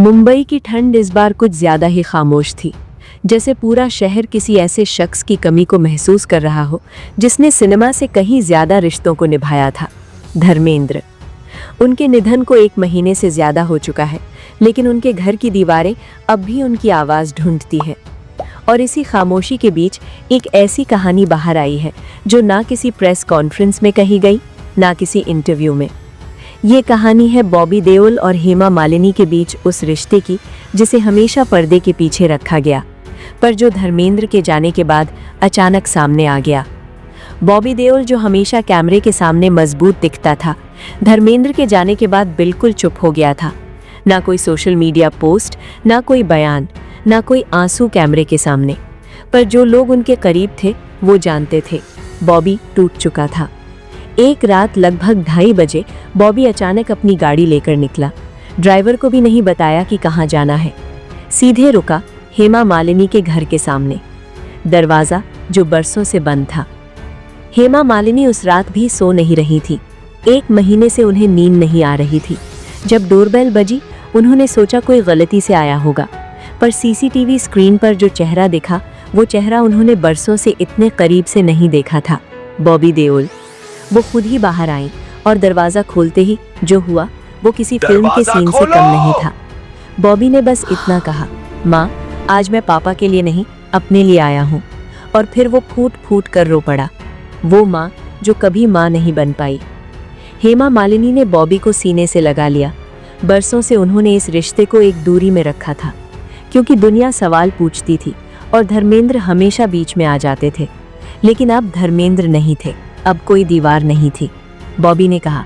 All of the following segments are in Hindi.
मुंबई की ठंड इस बार कुछ ज्यादा ही खामोश थी, जैसे पूरा शहर किसी ऐसे शख्स की कमी को महसूस कर रहा हो जिसने सिनेमा से कहीं ज्यादा रिश्तों को निभाया था। धर्मेंद्र। उनके निधन को 1 महीने से ज्यादा हो चुका है, लेकिन उनके घर की दीवारें अब भी उनकी आवाज ढूंढती है। और इसी खामोशी के बीच एक ऐसी कहानी बाहर आई है जो ना किसी प्रेस कॉन्फ्रेंस में कही गई, ना किसी इंटरव्यू में। ये कहानी है बॉबी देओल और हेमा मालिनी के बीच उस रिश्ते की जिसे हमेशा पर्दे के पीछे रखा गया, पर जो धर्मेंद्र के जाने के बाद अचानक सामने आ गया। बॉबी देओल जो हमेशा कैमरे के सामने मजबूत दिखता था, धर्मेंद्र के जाने के बाद बिल्कुल चुप हो गया था। ना कोई सोशल मीडिया पोस्ट, ना कोई बयान, ना कोई आंसू कैमरे के सामने। पर जो लोग उनके करीब थे वो जानते थे, बॉबी टूट चुका था। एक रात लगभग 2:30 बजे बॉबी अचानक अपनी गाड़ी लेकर निकला। ड्राइवर को भी नहीं बताया कि कहाँ जाना है। सीधे रुका हेमा मालिनी के घर के सामने, दरवाज़ा जो बरसों से बंद था। हेमा मालिनी उस रात भी सो नहीं रही थी। 1 महीने से उन्हें नींद नहीं आ रही थी। जब डोरबेल बजी, उन्होंने सोचा कोई गलती से आया होगा, पर सीसीटीवी स्क्रीन पर जो चेहरा दिखा, वो चेहरा उन्होंने बरसों से इतने करीब से नहीं देखा था। बॉबी देओल। वो खुद ही बाहर आई और दरवाज़ा खोलते ही जो हुआ वो किसी फिल्म के सीन से कम नहीं था। बॉबी ने बस इतना कहा, माँ, आज मैं पापा के लिए नहीं, अपने लिए आया हूँ। और फिर वो फूट फूट कर रो पड़ा। वो माँ जो कभी माँ नहीं बन पाई। हेमा मालिनी ने बॉबी को सीने से लगा लिया। बरसों से उन्होंने इस रिश्ते को एक दूरी में रखा था, क्योंकि दुनिया सवाल पूछती थी और धर्मेंद्र हमेशा बीच में आ जाते थे। लेकिन अब धर्मेंद्र नहीं थे, अब कोई दीवार नहीं थी। बॉबी ने कहा,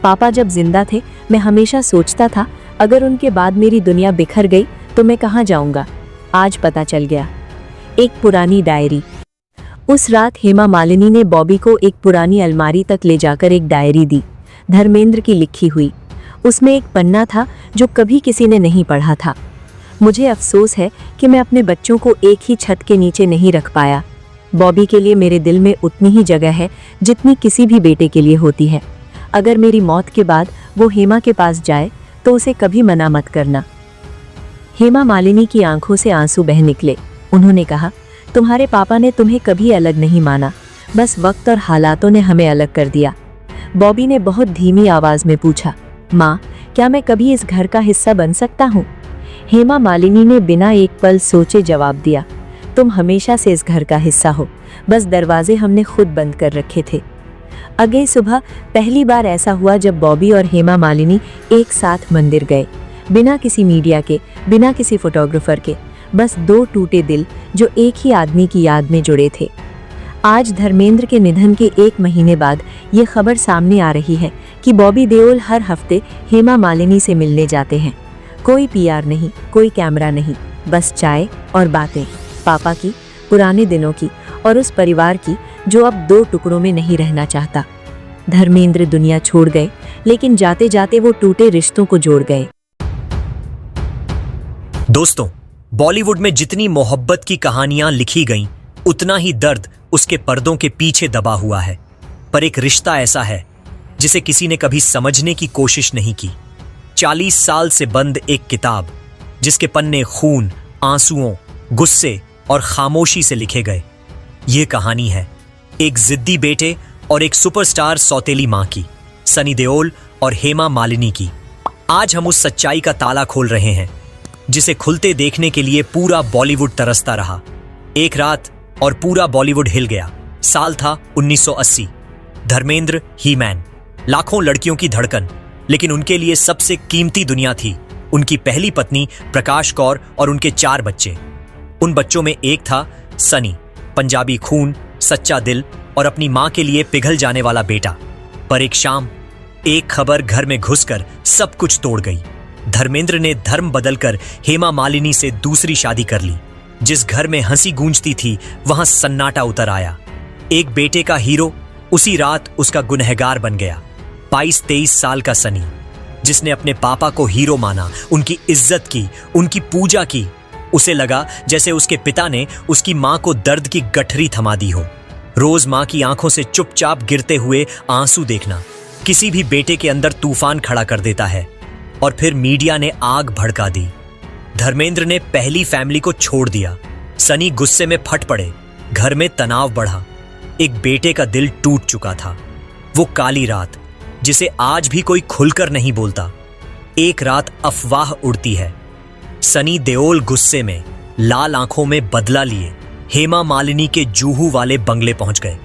पापा जब जिंदा थे मैं हमेशा सोचता था अगर उनके बाद मेरी दुनिया बिखर गई तो मैं कहाँ जाऊंगा। आज पता चल गया। एक पुरानी डायरी। उस रात हेमा मालिनी ने बॉबी को एक पुरानी अलमारी तक ले जाकर एक डायरी दी, धर्मेंद्र की लिखी हुई। उसमें एक पन्ना था जो कभी किसी ने नहीं पढ़ा था। मुझे अफसोस है कि मैं अपने बच्चों को एक ही छत के नीचे नहीं रख पाया। बॉबी के लिए मेरे दिल में उतनी ही जगह है जितनी किसी भी बेटे के लिए होती है। अगर मेरी मौत के बाद वो हेमा के पास जाए तो उसे कभी मना मत करना। हेमा मालिनी की आंखों से आंसू बह निकले। उन्होंने कहा, तुम्हारे पापा ने तुम्हें कभी अलग नहीं माना, बस वक्त और हालातों ने हमें अलग कर दिया। बॉबी ने बहुत धीमी आवाज में पूछा, माँ, क्या मैं कभी इस घर का हिस्सा बन सकता हूँ? हेमा मालिनी ने बिना एक पल सोचे जवाब दिया, तुम हमेशा से इस घर का हिस्सा हो, बस दरवाजे हमने खुद बंद कर रखे थे। अगली सुबह पहली बार ऐसा हुआ जब बॉबी और हेमा मालिनी एक साथ मंदिर गए, बिना किसी मीडिया के, बिना किसी फोटोग्राफर के, बस 2 टूटे दिल जो एक ही आदमी की याद में जुड़े थे। आज धर्मेंद्र के निधन के 1 महीने बाद ये खबर सामने आ रही है कि बॉबी देओल हर हफ्ते हेमा मालिनी से मिलने जाते हैं। कोई पीआर नहीं, कोई कैमरा नहीं, बस चाय और बातें, पापा की, पुराने दिनों की और उस परिवार की जो अब 2 टुकड़ों में नहीं रहना चाहता। धर्मेंद्र दुनिया छोड़ गए, लेकिन जाते जाते वो टूटे रिश्तों को जोड़ गए। दोस्तों, बॉलीवुड में जितनी मोहब्बत की कहानियां लिखी गईं, उतना ही दर्द उसके पर्दों के पीछे दबा हुआ है। पर एक रिश्ता ऐसा है जिसे किसी ने कभी समझने की कोशिश नहीं की। 40 साल से बंद एक किताब, जिसके पन्ने खून, आंसुओं, गुस्से और खामोशी से लिखे गए। ये कहानी है एक जिद्दी बेटे और एक सुपरस्टार सौतेली मां की, सनी देओल और हेमा मालिनी की। आज हम उस सच्चाई का ताला खोल रहे हैं जिसे खुलते देखने के लिए पूरा बॉलीवुड तरसता रहा। एक रात और पूरा बॉलीवुड हिल गया। साल था 1980। धर्मेंद्र ही मैन, लाखों लड़कियों की धड़कन, लेकिन उनके लिए सबसे कीमती दुनिया थी उनकी पहली पत्नी प्रकाश कौर और उनके 4 बच्चे। उन बच्चों में एक था सनी, पंजाबी खून, सच्चा दिल और अपनी मां के लिए पिघल जाने वाला बेटा। पर एक शाम एक खबर घर में घुसकर सब कुछ तोड़ गई। धर्मेंद्र ने धर्म बदलकर हेमा मालिनी से दूसरी शादी कर ली। जिस घर में हंसी गूंजती थी वहां सन्नाटा उतर आया। एक बेटे का हीरो उसी रात उसका गुनहगार बन गया। 22-23 साल का सनी, जिसने अपने पापा को हीरो माना, उनकी इज्जत की, उनकी पूजा की। उसे लगा जैसे उसके पिता ने उसकी मां को दर्द की गठरी थमा दी हो। रोज मां की आंखों से चुपचाप गिरते हुए आंसू देखना किसी भी बेटे के अंदर तूफान खड़ा कर देता है। और फिर मीडिया ने आग भड़का दी। धर्मेंद्र ने पहली फैमिली को छोड़ दिया। सनी गुस्से में फट पड़े। घर में तनाव बढ़ा। एक बेटे का दिल टूट चुका था। वो काली रात जिसे आज भी कोई खुलकर नहीं बोलता। एक रात अफवाह उड़ती है। सनी देओल गुस्से में, लाल आंखों में बदला लिए हेमा मालिनी के जूहू वाले बंगले पहुंच गए।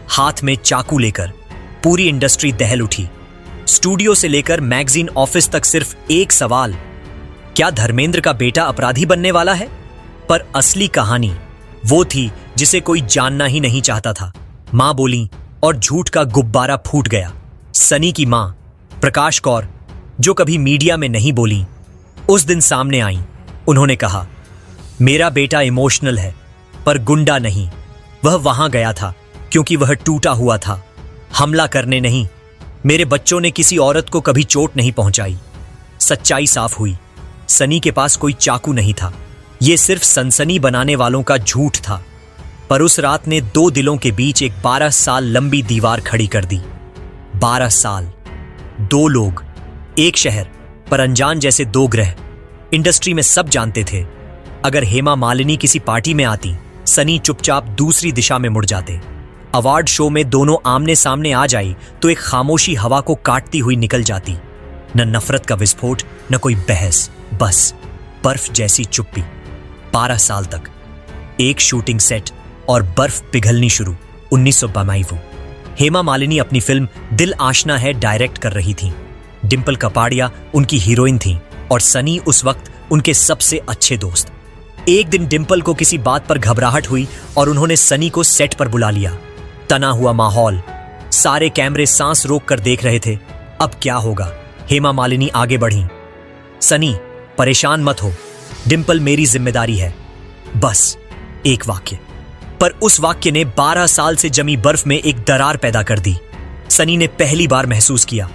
हाथ में चाकू लेकर पूरी इंडस्ट्री दहल उठी। स्टूडियो से लेकर मैगजीन ऑफिस तक सिर्फ एक सवाल, क्या धर्मेंद्र का बेटा अपराधी बनने वाला है? पर असली कहानी वो थी जिसे कोई जानना ही नहीं चाहता था। मां बोली और झूठ का गुब्बारा फूट गया। सनी की मां प्रकाश कौर, जो कभी मीडिया में नहीं बोली, उस दिन सामने आई। उन्होंने कहा, मेरा बेटा इमोशनल है पर गुंडा नहीं। वह वहां गया था क्योंकि वह टूटा हुआ था, हमला करने नहीं। मेरे बच्चों ने किसी औरत को कभी चोट नहीं पहुंचाई। सच्चाई साफ हुई। सनी के पास कोई चाकू नहीं था। यह सिर्फ सनसनी बनाने वालों का झूठ था। पर उस रात ने दो दिलों के बीच एक 12 साल लंबी दीवार खड़ी कर दी। 12 साल, दो लोग, एक शहर, पर अनजान जैसे दो ग्रह। इंडस्ट्री में सब जानते थे, अगर हेमा मालिनी किसी पार्टी में आती, सनी चुपचाप दूसरी दिशा में मुड़ जाते। अवार्ड शो में दोनों आमने सामने आ जाई तो एक खामोशी हवा को काटती हुई निकल जाती। न नफरत का विस्फोट, न कोई बहस, बस बर्फ जैसी चुप्पी। 12 साल तक एक शूटिंग सेट और बर्फ पिघलनी शुरू। 1992। हेमा मालिनी अपनी फिल्म दिल आशना है डायरेक्ट कर रही थी। डिंपल कपाड़िया उनकी हीरोइन थी और सनी उस वक्त उनके सबसे अच्छे दोस्त। एक दिन डिंपल को किसी बात पर घबराहट हुई और उन्होंने सनी को सेट पर बुला लिया। तना हुआ माहौल, सारे कैमरे सांस रोक कर देख रहे थे। अब क्या होगा? हेमा मालिनी आगे बढ़ी। सनी, परेशान मत हो, डिंपल मेरी जिम्मेदारी है। बस एक वाक्य, पर उस वाक्य ने 12 साल से जमी बर्फ में एक दरार पैदा कर दी। सनी ने पहली बार महसूस किया,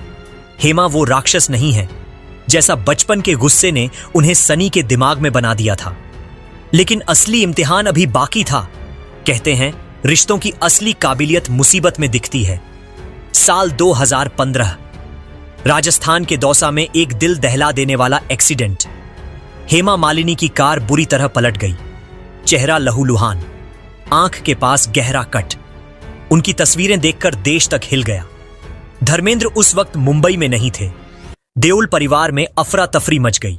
हेमा वो राक्षस नहीं है जैसा बचपन के गुस्से ने उन्हें सनी के दिमाग में बना दिया था। लेकिन असली इम्तिहान अभी बाकी था। कहते हैं रिश्तों की असली काबिलियत मुसीबत में दिखती है। साल 2015, राजस्थान के दौसा में एक दिल दहला देने वाला एक्सीडेंट। हेमा मालिनी की कार बुरी तरह पलट गई। चेहरा लहूलुहान, आंख के पास गहरा कट। उनकी तस्वीरें देखकर देश तक हिल गया। धर्मेंद्र उस वक्त मुंबई में नहीं थे। देओल परिवार में अफरा तफरी मच गई।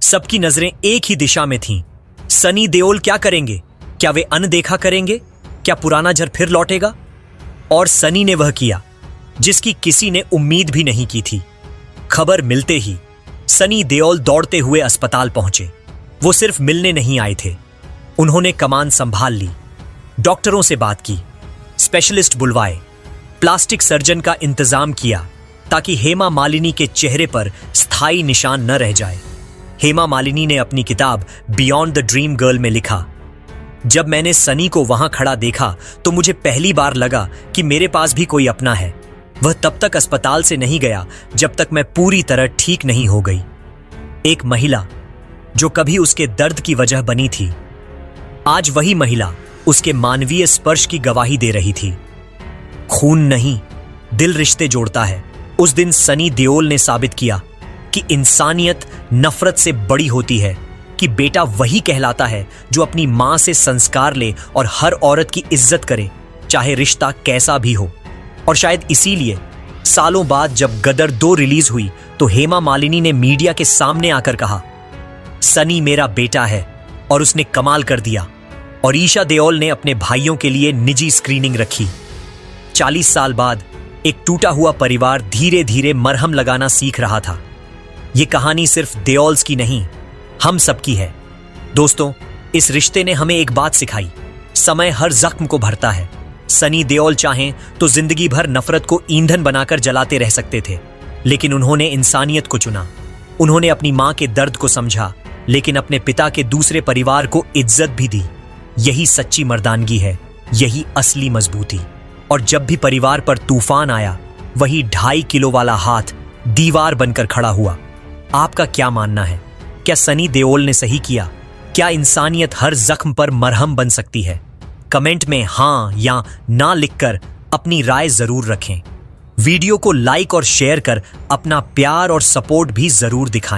सबकी नजरें एक ही दिशा में थीं। सनी देओल क्या करेंगे? क्या वे अनदेखा करेंगे? क्या पुराना झर फिर लौटेगा? और सनी ने वह किया जिसकी किसी ने उम्मीद भी नहीं की थी। खबर मिलते ही सनी देओल दौड़ते हुए अस्पताल पहुंचे। वो सिर्फ मिलने नहीं आए थे, उन्होंने कमान संभाल ली। डॉक्टरों से बात की, स्पेशलिस्ट बुलवाए, प्लास्टिक सर्जन का इंतजाम किया ताकि हेमा मालिनी के चेहरे पर स्थायी निशान न रह जाए। हेमा मालिनी ने अपनी किताब बियॉन्ड द ड्रीम गर्ल में लिखा, जब मैंने सनी को वहां खड़ा देखा तो मुझे पहली बार लगा कि मेरे पास भी कोई अपना है। वह तब तक अस्पताल से नहीं गया जब तक मैं पूरी तरह ठीक नहीं हो गई। एक महिला जो कभी उसके दर्द की वजह बनी थी, आज वही महिला उसके मानवीय स्पर्श की गवाही दे रही थी। खून नहीं, दिल रिश्ते जोड़ता है। उस दिन सनी देओल ने साबित किया कि इंसानियत नफरत से बड़ी होती है, कि बेटा वही कहलाता है जो अपनी मां से संस्कार ले और हर औरत की इज्जत करे, चाहे रिश्ता कैसा भी हो। और शायद इसीलिए सालों बाद जब गदर 2 रिलीज हुई तो हेमा मालिनी ने मीडिया के सामने आकर कहा, सनी मेरा बेटा है, और उसने कमाल कर दिया। और ईशा देओल ने अपने भाइयों के लिए निजी स्क्रीनिंग रखी। 40 साल बाद एक टूटा हुआ परिवार धीरे धीरे मरहम लगाना सीख रहा था। यह कहानी सिर्फ देओल्स की नहीं, हम सबकी है। दोस्तों, इस रिश्ते ने हमें एक बात सिखाई, समय हर जख्म को भरता है। सनी देओल चाहें तो जिंदगी भर नफरत को ईंधन बनाकर जलाते रह सकते थे, लेकिन उन्होंने इंसानियत को चुना। उन्होंने अपनी मां के दर्द को समझा, लेकिन अपने पिता के दूसरे परिवार को इज्जत भी दी। यही सच्ची मर्दानगी है, यही असली मजबूती। और जब भी परिवार पर तूफान आया, वही 2.5 किलो वाला हाथ दीवार बनकर खड़ा हुआ। आपका क्या मानना है? क्या सनी देओल ने सही किया? क्या इंसानियत हर जख्म पर मरहम बन सकती है? कमेंट में हां या ना लिखकर अपनी राय जरूर रखें। वीडियो को लाइक और शेयर कर अपना प्यार और सपोर्ट भी जरूर दिखाएं।